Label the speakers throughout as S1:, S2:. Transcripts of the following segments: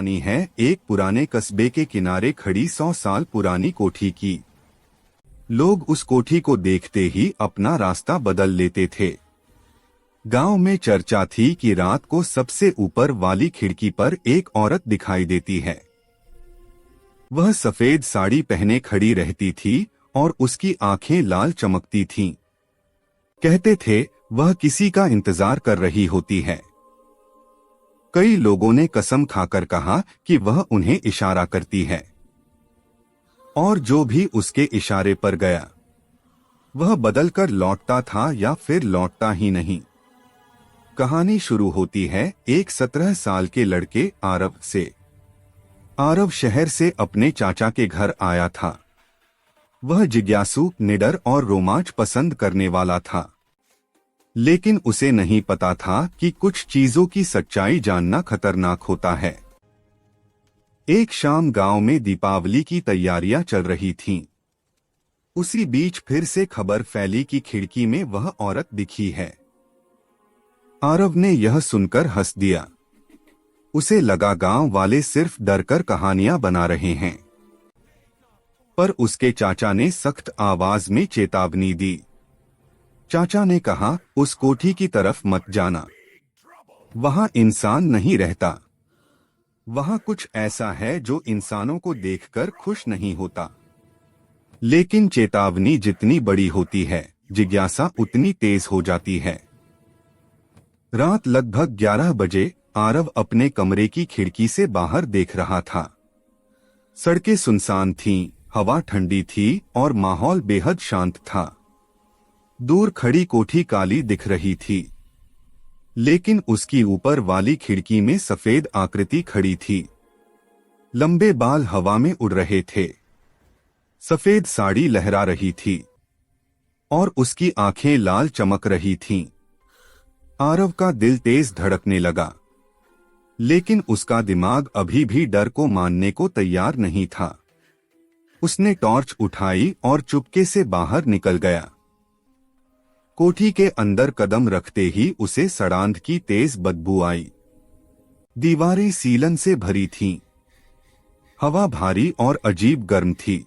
S1: कहानी है एक पुराने कस्बे के किनारे खड़ी 100 साल पुरानी कोठी की। लोग उस कोठी को देखते ही अपना रास्ता बदल लेते थे। गांव में चर्चा थी कि रात को सबसे ऊपर वाली खिड़की पर एक औरत दिखाई देती है। वह सफेद साड़ी पहने खड़ी रहती थी और उसकी आंखें लाल चमकती थीं। कहते थे वह किसी का इंतजार कर रही होती है। कई लोगों ने कसम खाकर कहा कि वह उन्हें इशारा करती है और जो भी उसके इशारे पर गया वह बदलकर लौटता था या फिर लौटता ही नहीं। कहानी शुरू होती है एक 17 साल के लड़के आरव से। आरव शहर से अपने चाचा के घर आया था। वह जिज्ञासु, निडर और रोमांच पसंद करने वाला था, लेकिन उसे नहीं पता था कि कुछ चीजों की सच्चाई जानना खतरनाक होता है। एक शाम गांव में दीपावली की तैयारियां चल रही थीं। उसी बीच फिर से खबर फैली कि खिड़की में वह औरत दिखी है। आरव ने यह सुनकर हंस दिया। उसे लगा गांव वाले सिर्फ डरकर कहानियां बना रहे हैं। पर उसके चाचा ने सख्त आवाज में चेतावनी दी। चाचा ने कहा, उस कोठी की तरफ मत जाना। वहां इंसान नहीं रहता। वहां कुछ ऐसा है जो इंसानों को देखकर खुश नहीं होता। लेकिन चेतावनी जितनी बड़ी होती है, जिज्ञासा उतनी तेज हो जाती है। रात लगभग 11 बजे आरव अपने कमरे की खिड़की से बाहर देख रहा था। सड़कें सुनसान थीं, हवा ठंडी थी और माहौल बेहद शांत था। दूर खड़ी कोठी काली दिख रही थी, लेकिन उसकी ऊपर वाली खिड़की में सफेद आकृति खड़ी थी। लंबे बाल हवा में उड़ रहे थे, सफेद साड़ी लहरा रही थी और उसकी आंखें लाल चमक रही थीं। आरव का दिल तेज धड़कने लगा, लेकिन उसका दिमाग अभी भी डर को मानने को तैयार नहीं था। उसने टॉर्च उठाई और चुपके से बाहर निकल गया। कोठी के अंदर कदम रखते ही उसे सड़ांध की तेज बदबू आई। दीवारें सीलन से भरी थीं। हवा भारी और अजीब गर्म थी।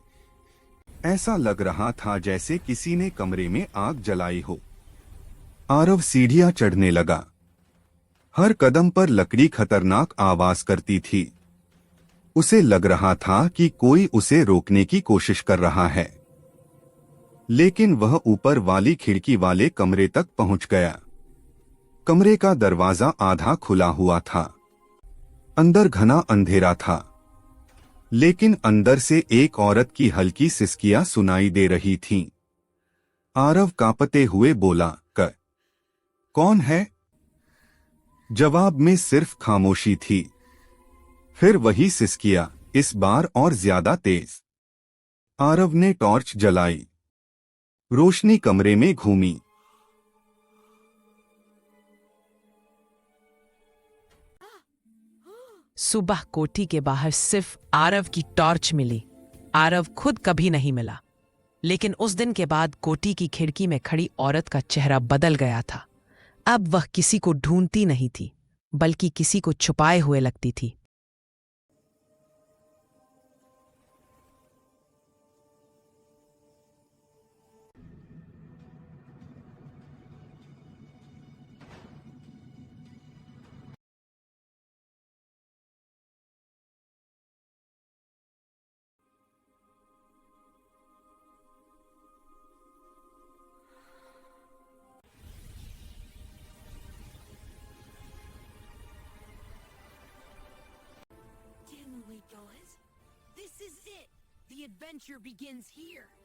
S1: ऐसा लग रहा था जैसे किसी ने कमरे में आग जलाई हो। आरव सीढ़ियां चढ़ने लगा। हर कदम पर लकड़ी खतरनाक आवाज करती थी। उसे लग रहा था कि कोई उसे रोकने की कोशिश कर रहा है। लेकिन वह ऊपर वाली खिड़की वाले कमरे तक पहुंच गया। कमरे का दरवाजा आधा खुला हुआ था। अंदर घना अंधेरा था, लेकिन अंदर से एक औरत की हल्की सिसकियां सुनाई दे रही थीं। आरव कांपते हुए बोला, कौन है? जवाब में सिर्फ खामोशी थी। फिर वही सिसकियां, इस बार और ज्यादा तेज। आरव ने टॉर्च जलाई। रोशनी कमरे में घूमी।
S2: सुबह कोठी के बाहर सिर्फ आरव की टॉर्च मिली। आरव खुद कभी नहीं मिला, लेकिन उस दिन के बाद कोठी की खिड़की में खड़ी औरत का चेहरा बदल गया था। अब वह किसी को ढूंढती नहीं थी, बल्कि किसी को छुपाए हुए लगती थी।
S3: Dimly, guys. This is it. The adventure begins here.